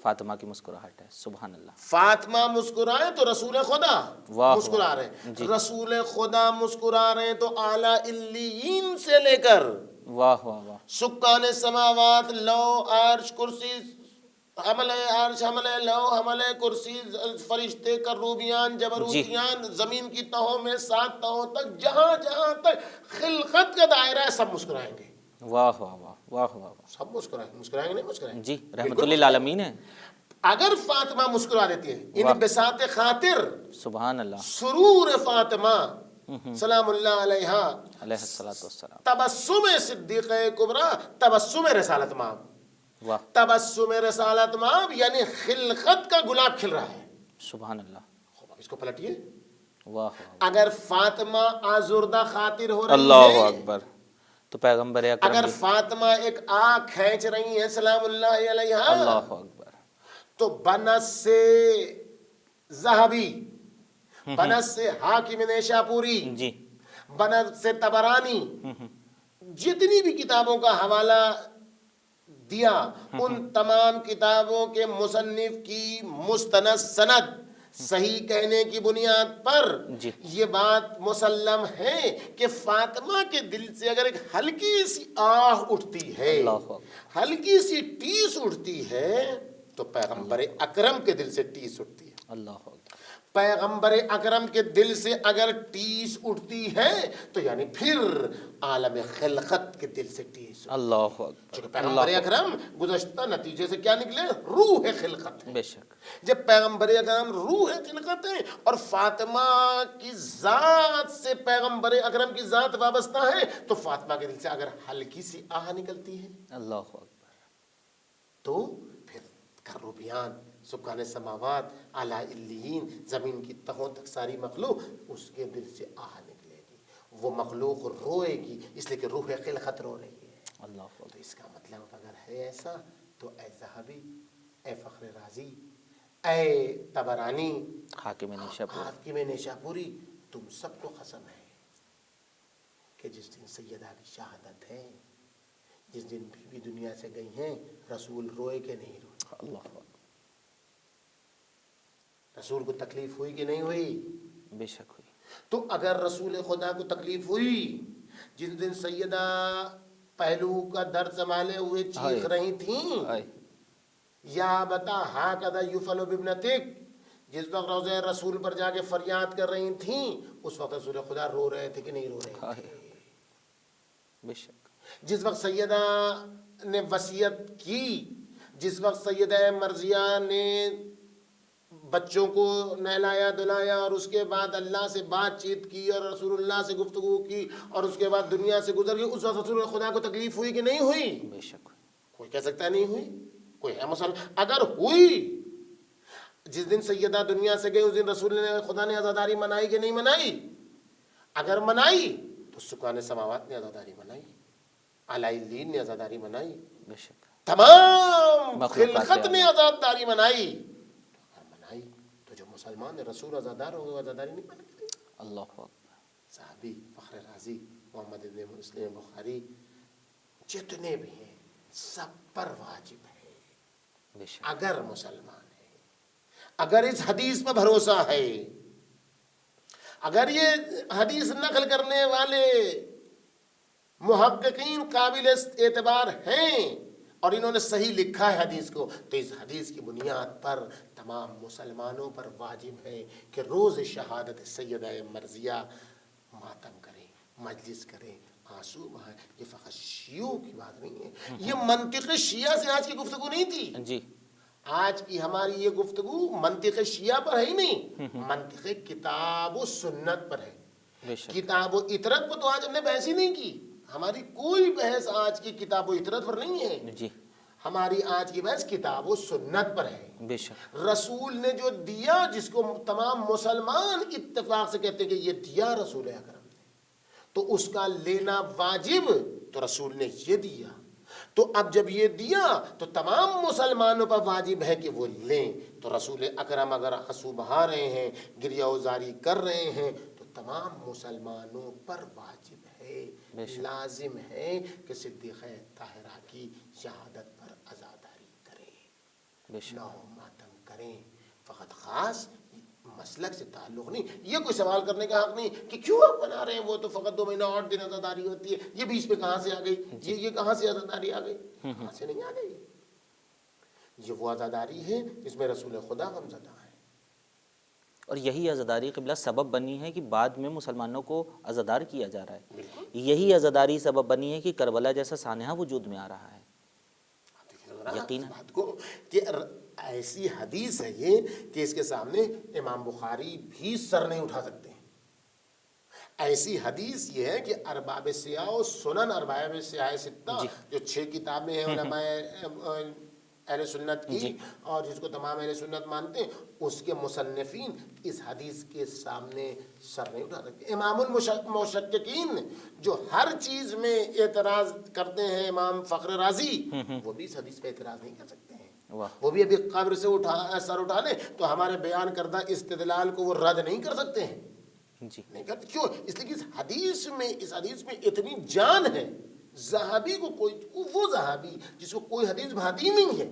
فاطمہ کی مسکراہٹ ہے، سبحان اللہ، فاطمہ مسکرائے تو رسول خدا واہ مسکرا رہے واہ، ہیں، جی، رسول خدا مسکرا رہے ہیں تو اعلیٰ علیین سے لے کر واہ واہ واہ، سکان سماوات، لو، عرش، کرسی، حمل عرش، حمل لو، حمل کرسی، فرشتے، کروبیان، جبروتیان، زمین کی تہوں میں 7 تہوں تک، جہاں جہاں تک خلقت کا دائرہ ہے، سب مسکرائیں گے، واہ واہ واہ، واہ واہ واہ، سب مسکرائیں گے، مسکرائیں گے نہیں مسکرائیں گے؟ جی، رحمت بالکل للعالمین ہے، اگر فاطمہ مسکرا دیتی ہے، واہ، ان بساط خاطر سبحان اللہ، سرور فاطمہ سلام اللہ علیہا، علیہ الصلوۃ والسلام، تبسم صدیقہ کبریٰ، تبسم رسالت مآب، واہ، تبسم رسالت مآب یعنی خلقت کا گلاب کھل رہا ہے۔ سبحان اللہ، خوب، اب اس کو پلٹیے، واہ واہ، اگر فاطمہ آزردہ خاطر ہو رہی اللہ ہے، اکبر، تو پیغمبر اکرم اگر بھی، فاطمہ ایک آنکھ کھینچ رہی ہیں سلام اللہ علیہا، اللہ اکبر، تو بنس سے ذہبی، بنس سے حاکم نیشاپوری، جی، بنس سے تبرانی، جتنی بھی کتابوں کا حوالہ دیا، ان تمام کتابوں کے مصنف کی مستند سند صحیح کہنے کی بنیاد پر جی، یہ بات مسلم ہے کہ فاطمہ کے دل سے اگر ایک ہلکی سی آہ اٹھتی ہے، اللہ اکبر، ہلکی سی ٹیس اٹھتی ہے، تو پیغمبر اکرم کے دل سے ٹیس اٹھتی ہے۔ اللہ اکبر، پیغمبر اکرم کے دل سے اگر ٹیس اٹھتی ہے تو یعنی پھر عالم خلقت کے دل سے ٹیس اٹھتی ہے۔ اللہ اکبر، چونکہ پیغمبر اکرم گزشتہ نتیجے سے کیا نکلے؟ روح خلقت ہے۔ بے شک، جب پیغمبر اکرم روح خلقت ہے اور فاطمہ کی ذات سے پیغمبر اکرم کی ذات وابستہ ہے، تو فاطمہ کے دل سے اگر ہلکی سی آہ نکلتی ہے اللہ اکبر، تو پھر کروبیان، سکان سماوات، اعلیٰ علیین، زمین کی تہوں تک ساری مخلوق، اس کے دل سے آہ نکلے گی، وہ مخلوق روئے گی، اس لیے کہ روح خلقت رو رہی ہے۔ اللہ اکبر، تو اس کا مطلب اگر ہے ایسا تو اے ذہبی، اے فخر رازی، اے تبرانی، حاکم نیشاپور، حاکم نیشاپوری، تم سب کو قسم ہے کہ جس دن سیدہ کی شہادت ہے، جس دن بیوی دنیا سے گئی ہیں، رسول روئے کہ نہیں روئے؟ اللہ اکبر، رسول کو تکلیف ہوئی کہ نہیں ہوئی؟ بے شک ہوئی، تو اگر رسول خدا کو تکلیف ہوئی، جس دن سیدہ پہلو کا درد سنبھالے ہوئے چیخ رہی تھیں، آئے، یا بتا ہاکذا یفعل بابنتک، جس وقت روضہ رسول پر جا کے فریاد کر رہی تھیں، اس وقت رسول خدا رو رہے تھے کہ نہیں رو رہے تھے؟ بے شک، جس وقت سیدہ نے وصیت کی، جس وقت سیدہ مرضیہ نے بچوں کو نہلایا دلایا اور اس کے بعد اللہ سے بات چیت کی اور رسول اللہ سے گفتگو کی اور اس کے بعد دنیا سے گزر گئی، اس وقت رسول خدا کو تکلیف ہوئی کہ نہیں ہوئی؟ بے شک، کوئی کہہ سکتا ہے نہیں ہوئی؟ کوئی ہے مسلمان؟ اگر ہوئی، جس دن سیدہ دنیا سے گئی اس دن رسول خدا نے عزاداری منائی کہ نہیں منائی؟ اگر منائی تو سکان سماوات نے عزاداری منائی، اعلیٰ علیین نے عزاداری منائی، بے شک، تمام مخلوقات خلقت نے اللہ، عزاداری منائی۔ اگر منائی تو جو مسلمان رسول عزادار ہوں گے وہ عزاداری نہیں مانیں گے۔ اللہ اکبر، صحابی، فخر رازی، محمد ابن مسلم بخاری، جتنے بھی ہیں سب پر واجب ہے، بے شک، اگر مسلمان ہے، اگر اس حدیث پر بھروسہ ہے، اگر یہ حدیث نقل کرنے والے محققین قابل اعتبار ہیں اور انہوں نے صحیح لکھا ہے حدیث کو، تو اس حدیث کی بنیاد پر تمام مسلمانوں پر واجب ہے کہ روز شہادت سیدہ مرضیہ ماتم کریں، مجلس کریں، آنسو بہائیں۔ یہ فقط شیعوں کی بات نہیں ہے، یہ منطق شیعہ سے آج کی گفتگو نہیں تھی۔ جی، آج کی ہماری یہ گفتگو منطق شیعہ پر ہے ہی نہیں، منطق کتاب و سنت پر ہے۔ بے شک، کتاب و اطرت پر تو آج ہم نے بحث ہی نہیں کی، ہماری کوئی بحث آج کی کتاب و اطرت پر نہیں ہے، جی، ہماری آج کی بحث کتاب و سنت پر ہے۔ بے شک، رسول نے جو دیا، جس کو تمام مسلمان اتفاق سے کہتے ہیں کہ یہ دیا رسول اکرم نے، تو اس کا لینا واجب، تو رسول نے یہ دیا، تو اب جب یہ دیا تو تمام مسلمانوں پر واجب ہے کہ وہ لیں۔ تو رسول اکرم اگر آنسو بہا رہے ہیں، گریہ وزاری کر رہے ہیں، تو تمام مسلمانوں پر واجب ہے، بے شک۔ لازم ہے کہ صدیقہ طاہرہ کی شہادت پر عزاداری کریں، بے شک۔ نو ماتم کریں۔ فقط خاص مسلک سے تعلق نہیں، یہ کوئی سوال کرنے کا حق نہیں کہ کیوں آپ بنا رہے ہیں، وہ تو فقط 2 مہینہ 8 دن عزاداری ہوتی ہے، یہ بیچ میں کہاں سے آ گئی، یہ کہاں سے عزاداری آ گئی؟ کہاں سے نہیں آ گئی؟ یہ وہ عزاداری ہے جس میں رسول خدا غمزدہ ہے۔ اور یہی عزاداری قبلہ سبب بنی ہے کہ بعد میں مسلمانوں کو عزادار کیا جا رہا ہے، بالکل یہی عزاداری سبب بنی ہے کہ کربلا جیسا سانحہ وجود میں آ رہا ہے۔ یقیناً اس بات کو کہ ایسی حدیث ہے یہ کہ اس کے سامنے امام بخاری بھی سر نہیں اٹھا سکتے۔ ایسی حدیث یہ ہے کہ ارباب سیاح و سنن ارباب سیاح ستہ جو 6 کتابیں ہیں علماء اہل سنت کی اور جس کو تمام اہل سنت مانتے ہیں، اس کے مصنفین اس حدیث کے سامنے سر نہیں اٹھا سکتے۔ امام المشککین جو ہر چیز میں اعتراض کرتے ہیں، امام فخر رازی، وہ بھی اس حدیث پہ اعتراض نہیں کر سکتے ہیں۔ وہ بھی ابھی قبر سے سر اٹھا لیں تو ہمارے بیان کردہ استدلال کو وہ رد نہیں کر سکتے ہیں، جی نہیں کرتے۔ کیوں؟ اس لیے کہ اس حدیث میں اتنی جان ہے، صحابی کو وہ صحابی جس کو کوئی حدیث بھاتی نہیں ہے،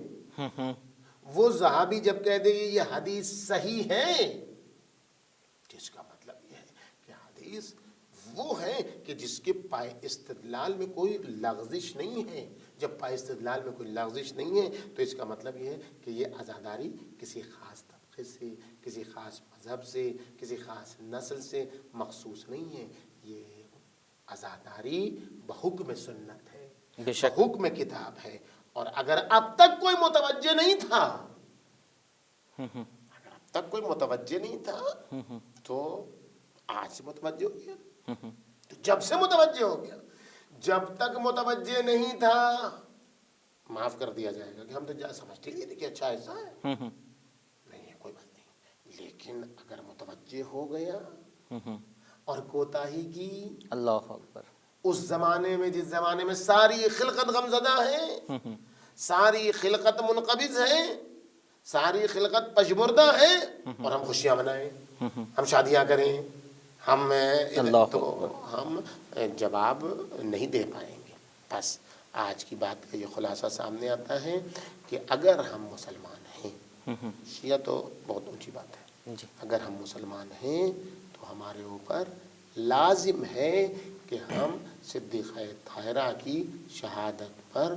وہ صحابی جب کہہ دے یہ حدیث صحیح ہے، جس کا مطلب یہ ہے کہ حدیث وہ ہے کہ جس کے پائے استدلال میں کوئی لغزش نہیں ہے۔ جب پائے استدلال میں کوئی لغزش نہیں ہے تو اس کا مطلب یہ ہے کہ یہ عزاداری کسی خاص طبقے سے، کسی خاص مذہب سے، کسی خاص نسل سے مخصوص نہیں ہے، یہ عزاداری بحکم سنت ہے، بے شک۔ بحکم کتاب ہے۔ اور اگر اب تک کوئی متوجہ نہیں تھا تو آج سے متوجہ ہو گیا، تو جب سے متوجہ ہو گیا۔ جب تک متوجہ نہیں تھا معاف کر دیا جائے گا کہ ہم تو سمجھتے لیے تھے کہ اچھا ایسا ہے، نہیں ہے کوئی بات نہیں۔ لیکن اگر متوجہ ہو گیا اور کوتاہی کی، اللہ اکبر، اس زمانے میں جس زمانے میں ساری خلقت غمزدہ ہے، ساری خلقت منقبض ہے، ساری خلقت پشمردہ ہے، اور ہم خوشیاں منائیں، ہم شادیاں کریں، ہم جواب نہیں دے پائیں گے۔ بس آج کی بات کا یہ خلاصہ سامنے آتا ہے کہ اگر ہم مسلمان ہیں، شیعہ تو بہت اونچی بات ہے، اگر ہم مسلمان ہیں تو ہمارے اوپر لازم ہے کہ ہم صدیقہ طاہرہ کی شہادت پر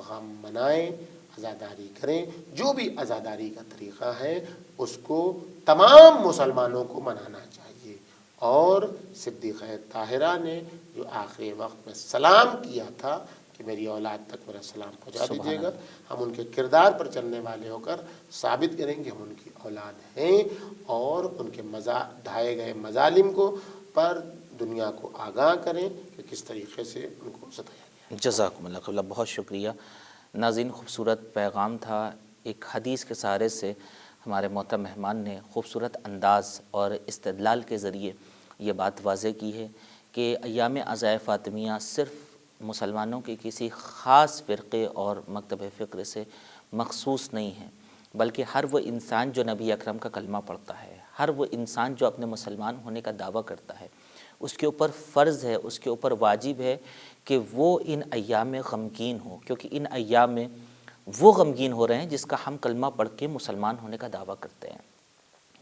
غم منائیں، عزاداری کریں۔ جو بھی عزاداری کا طریقہ ہے اس کو تمام مسلمانوں کو منانا چاہیے۔ اور صدیقہ طاہرہ نے جو آخری وقت میں سلام کیا تھا کہ میری اولاد تک میرا سلام پہنچا دیجیے گا، ہم ان کے کردار پر چلنے والے ہو کر ثابت کریں کہ ہم ان کی اولاد ہیں، اور ان کے ڈھائے گئے مظالم کو پر دنیا کو آگاہ کریں کہ کس طریقے سے ان کو ستایا گیا۔ جزاکم اللہ خیر، بہت شکریہ۔ ناظرین، خوبصورت پیغام تھا، ایک حدیث کے سہارے سے ہمارے محترم مہمان نے خوبصورت انداز اور استدلال کے ذریعے یہ بات واضح کی ہے کہ ایام عزائے فاطمیہ صرف مسلمانوں کے کسی خاص فرقے اور مکتب فکر سے مخصوص نہیں ہے، بلکہ ہر وہ انسان جو نبی اکرم کا کلمہ پڑھتا ہے، ہر وہ انسان جو اپنے مسلمان ہونے کا دعویٰ کرتا ہے، اس کے اوپر فرض ہے، اس کے اوپر واجب ہے کہ وہ ان ایام میں غمگین ہو، کیونکہ ان ایام میں وہ غمگین ہو رہے ہیں جس کا ہم کلمہ پڑھ کے مسلمان ہونے کا دعویٰ کرتے ہیں۔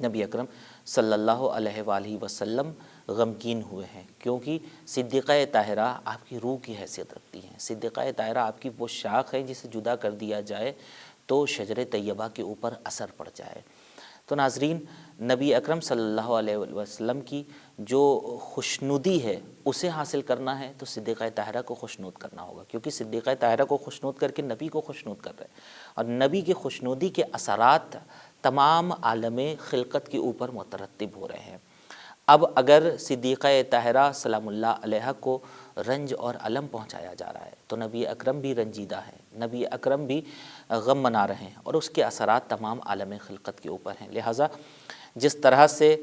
نبی اکرم صلی اللہ علیہ وآلہ وسلم غمگین ہوئے ہیں، کیونکہ صدیقہ طاہرہ آپ کی روح کی حیثیت رکھتی ہیں۔ صدیقہ طاہرہ آپ کی وہ شاخ ہے جسے جدا کر دیا جائے تو شجر طیبہ کے اوپر اثر پڑ جائے۔ تو ناظرین، نبی اکرم صلی اللہ علیہ وسلم کی جو خوشنودی ہے اسے حاصل کرنا ہے تو صدیقہ طاہرہ کو خوشنود کرنا ہوگا، کیونکہ صدیقہ طاہرہ کو خوشنود کر کے نبی کو خوشنود کر رہے ہیں، اور نبی کی خوشنودی کے اثرات تمام عالم خلقت کے اوپر مترتب ہو رہے ہیں۔ اب اگر صدیقہ طاہرہ سلام اللہ علیہ کو رنج اور علم پہنچایا جا رہا ہے تو نبی اکرم بھی رنجیدہ ہے، نبی اکرم بھی غم منا رہے ہیں، اور اس کے اثرات تمام عالم خلقت کے اوپر ہیں۔ لہٰذا جس طرح سے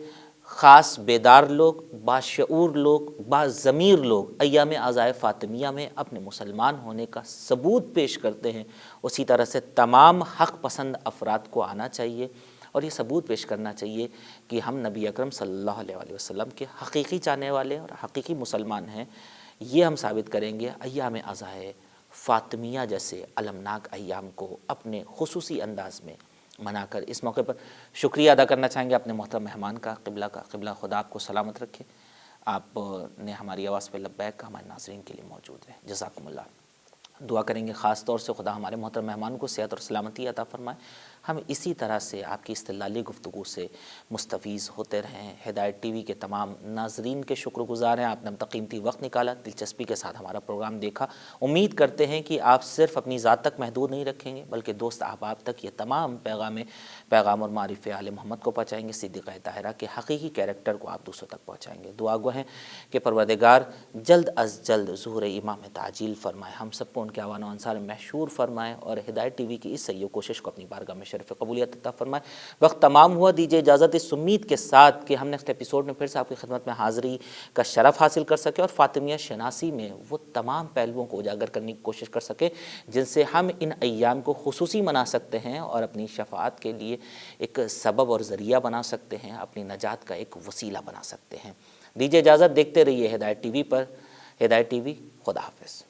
خاص بیدار لوگ، باشعور لوگ، باضمیر لوگ ایام عزائے فاطمیہ میں اپنے مسلمان ہونے کا ثبوت پیش کرتے ہیں، اسی طرح سے تمام حق پسند افراد کو آنا چاہیے اور یہ ثبوت پیش کرنا چاہیے کہ ہم نبی اکرم صلی اللہ علیہ وسلم کے حقیقی چاہنے والے اور حقیقی مسلمان ہیں۔ یہ ہم ثابت کریں گے ایام اضحیٰ فاطمیہ جیسے المناک ایام کو اپنے خصوصی انداز میں منا کر۔ اس موقع پر شکریہ ادا کرنا چاہیں گے اپنے محترم مہمان کا، قبلہ خدا آپ کو سلامت رکھے۔ آپ نے ہماری آواز پہ لبیک کا ہمارے ناظرین کے لیے موجود رہے، جزاکم اللہ۔ دعا کریں گے خاص طور سے خدا ہمارے محترم مہمان کو صحت اور سلامتی عطا فرمائے، ہم اسی طرح سے آپ کی استدلالی گفتگو سے مستفیض ہوتے رہیں۔ ہدایت ٹی وی کے تمام ناظرین کے شکر گزار ہیں، آپ نے اپنا قیمتی وقت نکالا، دلچسپی کے ساتھ ہمارا پروگرام دیکھا۔ امید کرتے ہیں کہ آپ صرف اپنی ذات تک محدود نہیں رکھیں گے بلکہ دوست احباب تک یہ تمام پیغام اور معرف آل محمد کو پہنچائیں گے، صدیقہ طاہرہ کے حقیقی کیریکٹر کو آپ دوسروں تک پہنچائیں گے۔ دعا گو ہیں کہ پروردگار جلد از جلد ظہور امام تعجیل فرمائے، ہم سب کو ان کے اعوان و انصار میں محشور فرمائے اور ہدایت ٹی وی کی اس سیئو کوشش کو اپنی بارگاہ میں شرف قبولیت عطا فرمائے۔ وقت تمام ہوا، دیجیے اجازت اس امید کے ساتھ کہ ہم نیکسٹ ایپیسوڈ میں پھر سے آپ کی خدمت میں حاضری کا شرف حاصل کر سکے اور فاطمیہ شناسی میں وہ تمام پہلوؤں کو اجاگر کرنے کی کوشش کر سکے جن سے ہم ان ایام کو خصوصی منا سکتے ہیں اور اپنی شفاعت کے لیے ایک سبب اور ذریعہ بنا سکتے ہیں، اپنی نجات کا ایک وسیلہ بنا سکتے ہیں۔ دیجیے اجازت، دیکھتے رہیے ہدایت ٹی وی پر۔ ہدایت ٹی وی، خدا حافظ۔